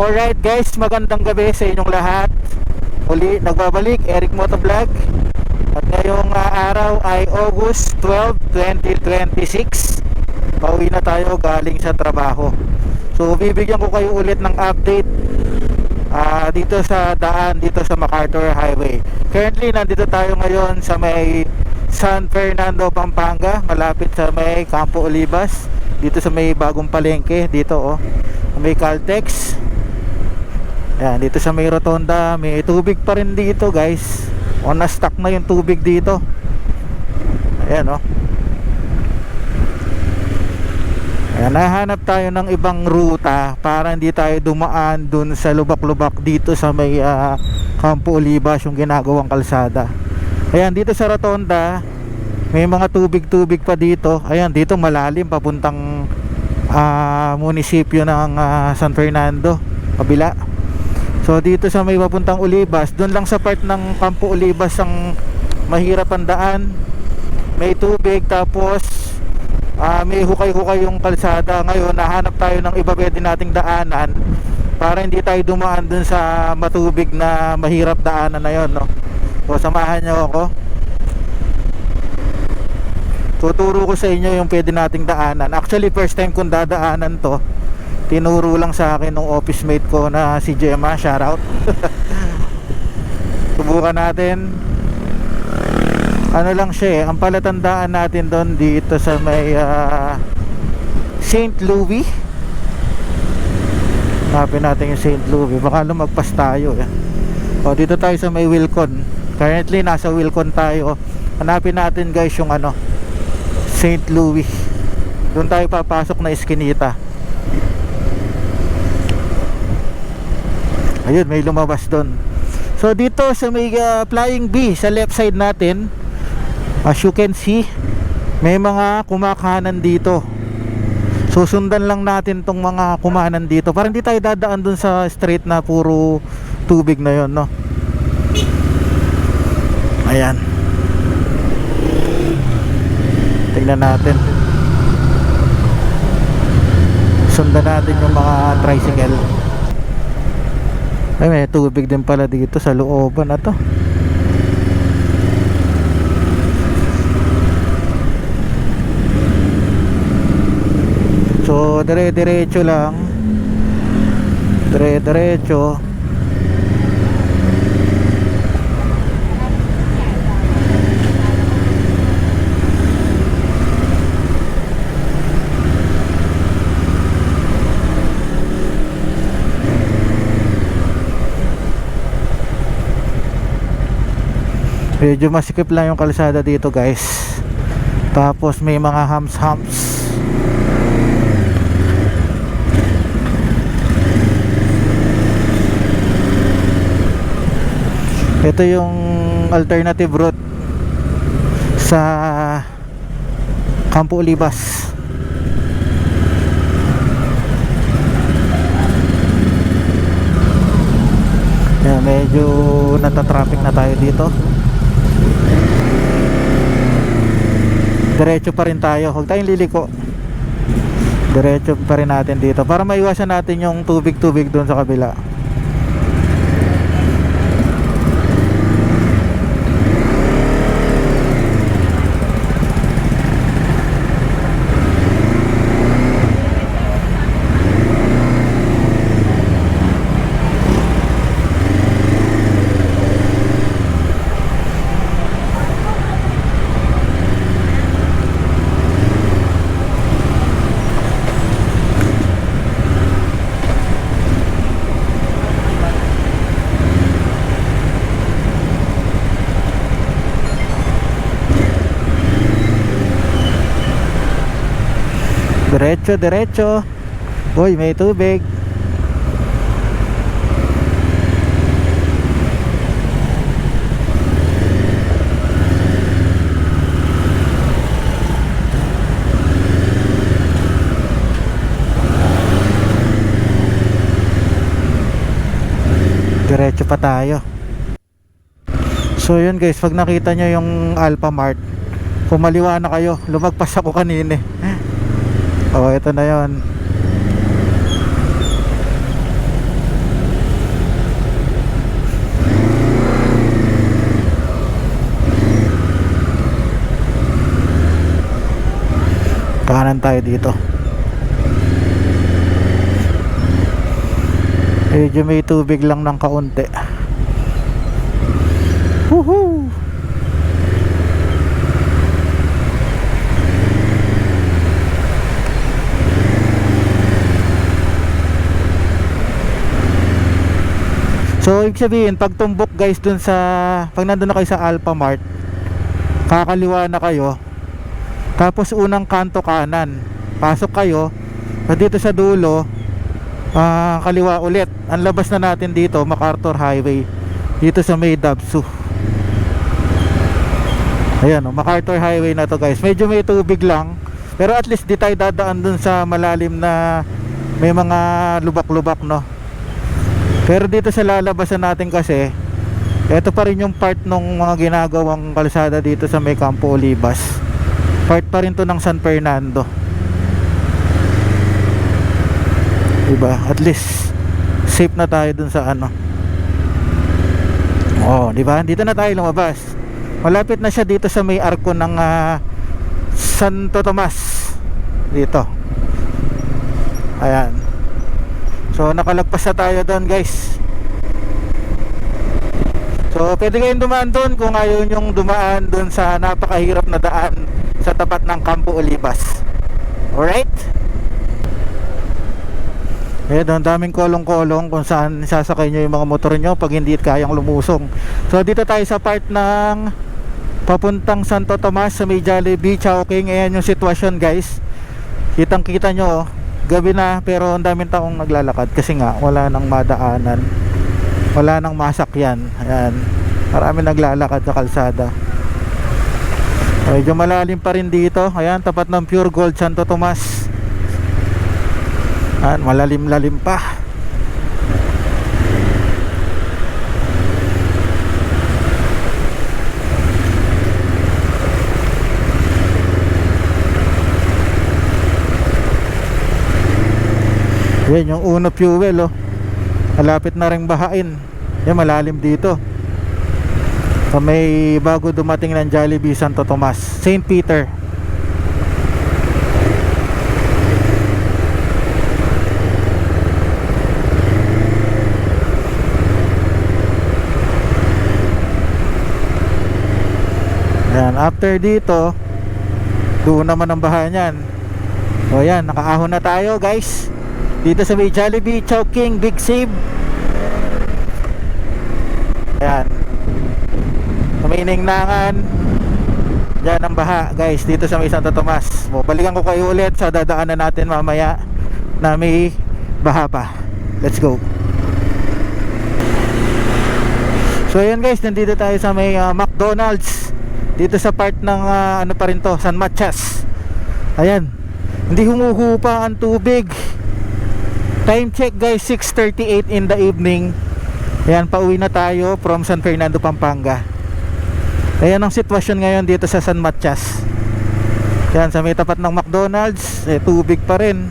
Alright guys, magandang gabi sa inyong lahat. Uli, nagbabalik, Eric Motovlog. At ngayong araw ay August 12, 2026. Pauwi na tayo galing sa trabaho. So bibigyan ko kayo ulit ng update dito sa daan, dito sa MacArthur Highway. Currently, nandito tayo ngayon sa may San Fernando, Pampanga, malapit sa may Campo Olivas. Dito sa may bagong palengke, dito may Caltex. Ayan, dito sa may rotonda, may tubig pa rin dito guys. Na-stuck na yung tubig dito. Ayan Ayan, nahanap tayo ng ibang ruta para hindi tayo dumaan dun sa lubak-lubak dito sa may Campo Olivas, yung ginagawang kalsada. Ayan, dito sa rotonda may mga tubig-tubig pa dito. Ayan, dito malalim papuntang munisipyo ng San Fernando, kabila. So dito sa may papuntang Olivas, doon lang sa part ng Campo Olivas ang mahirap ang daan. May tubig, tapos may hukay-hukay yung kalsada. Ngayon nahanap tayo ng iba pwede nating daanan para hindi tayo dumaan dun sa matubig na mahirap daanan na yun, no? So samahan nyo ako. Tuturo ko sa inyo yung pwede nating daanan. Actually first time kong dadaanan to. Tinuro lang sa akin ng office mate ko na si Gemma, shoutout. Subukan natin. Ano lang siya ang palatandaan natin doon dito sa may St. Louis. Hanapin natin yung St. Louis, baka lumagpas tayo dito tayo sa may Wilcon. Currently nasa Wilcon tayo. Hanapin natin guys yung St. Louis. Doon tayo papasok na eskinita. Ayun, may lumabas doon. So dito sa may Flying B sa left side natin, as you can see, may mga kumakanan dito. Susundan lang natin tong mga kumanan dito para hindi tayo dadaan dun sa straight na puro tubig na yon, no? Ayan, tingnan natin. Sundan natin yung mga tricycle. Ay, may tubig din pala dito sa looban na to. So dire-diretso lang, dire-diretso. Medyo masikip lang yung kalsada dito guys. Tapos may mga humps. Ito yung alternative route sa Campo Olivas. Yan, medyo natatraffic na tayo dito. Diretso pa rin tayo, huwag tayong liliko. Diretso pa rin natin dito para maiwasan natin yung tubig-tubig doon sa kabila. Diretso. Uy, may tubig. Diretso pa tayo. So yun guys, pag nakita nyo yung Alphamart, pumaliwa na kayo. Lumagpas ako kanina. Ito na yon. Daanan tayo dito. Medyo may tubig lang ng kaunti. Woohoo! So ibig sabihin, pag tumbok guys dun sa, pag nandun na kayo sa Alphamart, kakaliwa na kayo, tapos unang kanto kanan, pasok kayo, dito sa dulo, kaliwa ulit. Ang labas na natin dito, MacArthur Highway, dito sa may Dabsu. Ayan o, MacArthur Highway na to guys. Medyo may tubig lang, pero at least di tayo dadaan dun sa malalim na may mga lubak-lubak, no. Pero dito sa lalabasan natin kasi, ito pa rin yung part ng mga ginagawang kalsada dito sa may Campo Olivas. Part pa rin to ng San Fernando, diba? At least safe na tayo dun sa ano. Oh, diba? Dito na tayo lumabas. Malapit na siya dito sa may arko ng Santo Tomas. Dito. Ayan. So nakalagpas na tayo doon guys. So pwede kayong dumaan doon kung ayaw nyong dumaan doon sa napakahirap na daan sa tapat ng Campo Olivas. Alright? Ayan, ang daming kolong-kolong kung saan sasakay nyo yung mga motor nyo pag hindi kayang lumusong. So dito tayo sa part ng papuntang Santo Tomas sa may Jollibee, Chowking. Ayan yung sitwasyon guys. Kitang kita nyo, gabi na pero ang daming taong naglalakad kasi nga wala nang madaanan, wala nang masakyan. Ayan, marami naglalakad sa kalsada. Medyo malalim pa rin dito. Ayan, tapat ng Pure Gold Santo Tomas. Ayan, malalim-lalim pa. Yan yung Uno Fuel oh. Malapit na ring bahain. Yan, malalim dito. So may bago dumating ng Jollibee Santo Tomas, St. Peter. Yan, after dito doon naman ang bahayan yan. So yan, nakaahon na tayo guys dito sa may Jollibee, Chowking, Big Save. Ayan, may Ningnangan. Diyan ang baha guys dito sa may Santo Tomas. Balikan ko kayo ulit sa dadaanan natin mamaya na may baha pa. Let's go. So ayan guys, nandito tayo sa may McDonald's dito sa part ng ano pa rin to, San Matias. Ayan, hindi humuhupa ang tubig. Time check guys, 6:38 in the evening. Ayan, pauwi na tayo from San Fernando, Pampanga. Ayan ang sitwasyon ngayon dito sa San Matias. Ayan, sa may tapat ng McDonald's, tubig pa rin.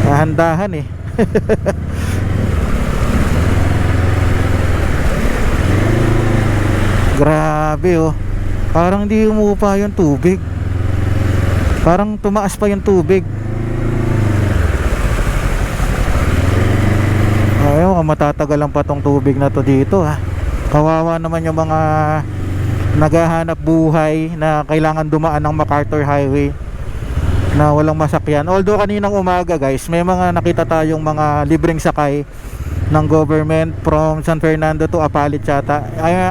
Dahan-dahan eh. Grabe oh. Parang hindi umupa yung tubig. Parang tumaas pa yung tubig. Ayaw, matatagalan pa tong tubig na to dito ha. Kawawa naman yung mga naghahanap buhay na kailangan dumaan ng MacArthur Highway na walang masakyan. Although kaninang umaga guys, may mga nakita tayong mga libreng sakay ng government from San Fernando to Apalit yata.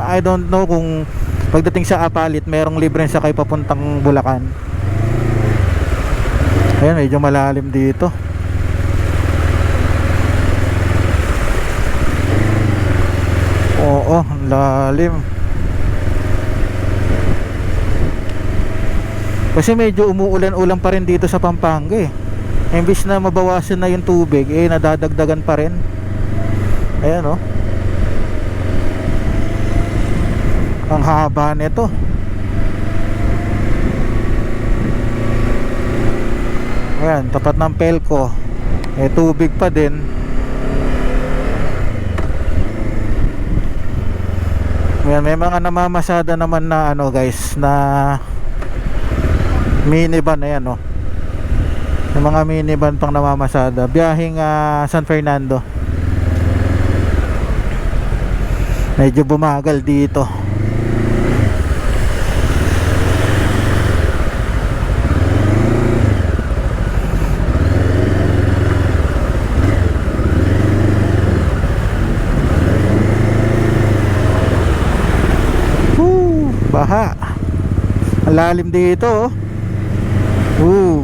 I don't know kung pagdating sa Apalit merong libreng sakay papuntang Bulacan. Ayan, medyo malalim dito. Oo, lalim. Kasi medyo umuulan-ulan pa rin dito sa Pampanga eh. Imbis na mabawasan na yung tubig, nadadagdagan pa rin. Ayan oh. Ang haba nito. Ayan, tapat ng Pelco. Tubig pa din. Ayan, may mga namamasada naman na ano guys, na minivan. Ayan oh, yung mga minivan pang namamasada, biyaheng San Fernando. Medyo bumagal dito. Baha. Ang lalim dito oh.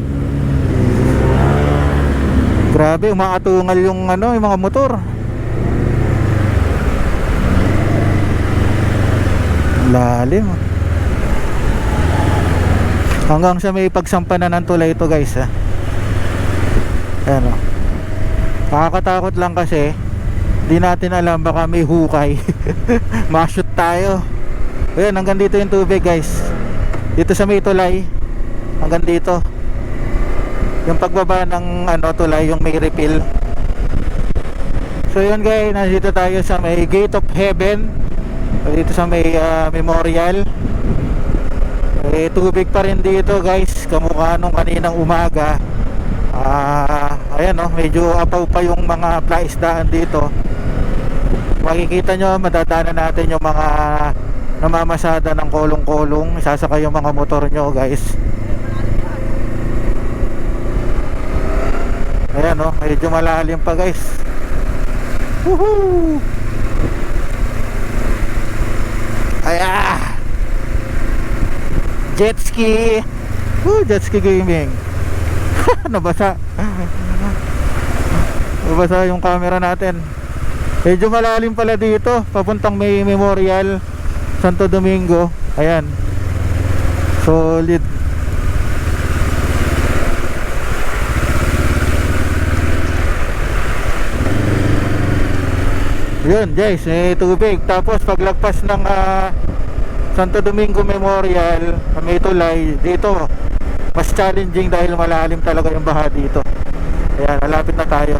Grabe, umaatungal yung ano, yung mga motor. Ang lalim. Hanggang sa may pagsampanan ng tulay ito guys Ayan oh. Nakakatakot lang kasi di natin alam, baka may hukay. Ma-shoot tayo. Ayan, hanggang dito yung tubig guys. Dito sa may tulay, hanggang dito. Yung pagbaba ng ano, tulay, yung may refill. So yun guys, nandito tayo sa may Gate of Heaven. Dito sa may memorial. Tubig pa rin dito guys, kamukha nung kaninang umaga. Ayan oh, medyo apaw pa yung mga plaisdaan dito. Makikita nyo, madadaanan natin yung mga namamasada ng kolong-kolong, isasakay yung mga motor nyo guys. Ayan oh, medyo malalim pa guys. Woohoo! Aya! Jet ski! Jet ski gaming. Nabasa. Nabasa yung camera natin. Medyo malalim pala dito, papuntang may memorial Santo Domingo. Ayan, solid. Yun guys, may tubig. Tapos paglagpas ng Santo Domingo Memorial, may tulay dito, mas challenging dahil malalim talaga yung baha dito. Ayan, malapit na tayo.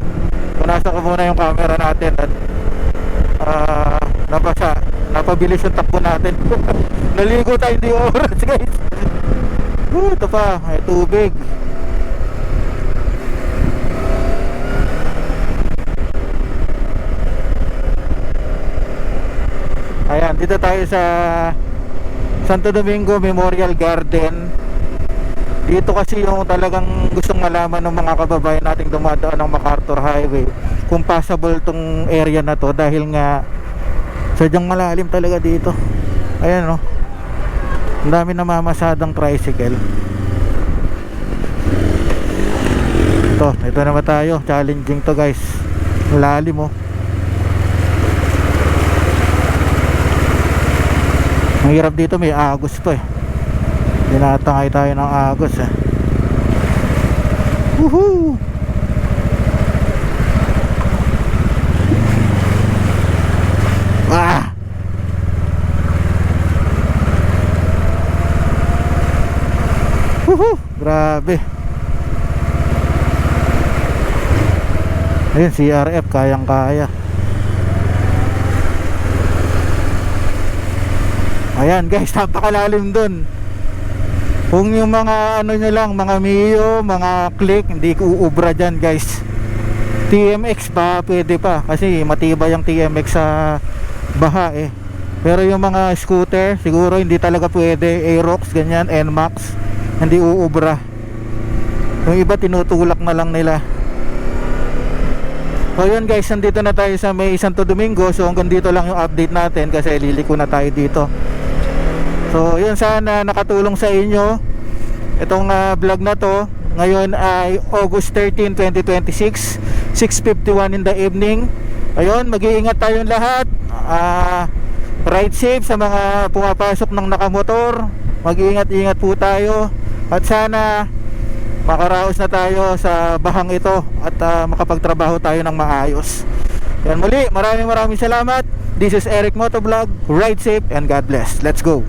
Punasan ko muna yung camera natin at nabasa, napabilis yung takbo natin. Naligo tayo hindi oras guys. Ito pa, may tubig. Ayan, dito tayo sa Santo Domingo Memorial Garden. Dito kasi yung talagang gustong malaman ng mga kababayan nating dumadaan ng MacArthur Highway kung passable tong area na to, dahil nga sadyang malalim talaga dito. Ayan oh, ang dami namamasadang tricycle. Ito naman tayo, challenging to guys, malalim oh. Ang hirap dito, may agos pa Tinatangay tayo ng agos Woohoo! Woohoo! Grabe. Ayun, CRF kayang kaya. Ayan guys, napakalalim dun. Kung yung mga ano nyo lang, mga Mio, mga Click, hindi ko uubra dyan guys. TMX pa pwede pa, kasi matibay yung TMX sa baha Pero yung mga scooter, siguro hindi talaga pwede. Aerox, ganyan, NMAX, hindi uubra. Yung iba tinutulak na lang nila. So yun guys, nandito na tayo sa may Santo Domingo. So hanggang dito lang yung update natin kasi liliko na tayo dito. So yun, sana nakatulong sa inyo itong vlog na to. Ngayon ay August 13, 2026, 6:51 in the evening. Ayun, mag-iingat tayong lahat. Ride safe sa mga pumapasok ng nakamotor. Mag-iingat-ingat po tayo. At sana makaraos na tayo sa bahang ito at makapagtrabaho tayo ng maayos. Yan, muli, maraming salamat. This is Eric Motovlog. Ride safe and God bless. Let's go.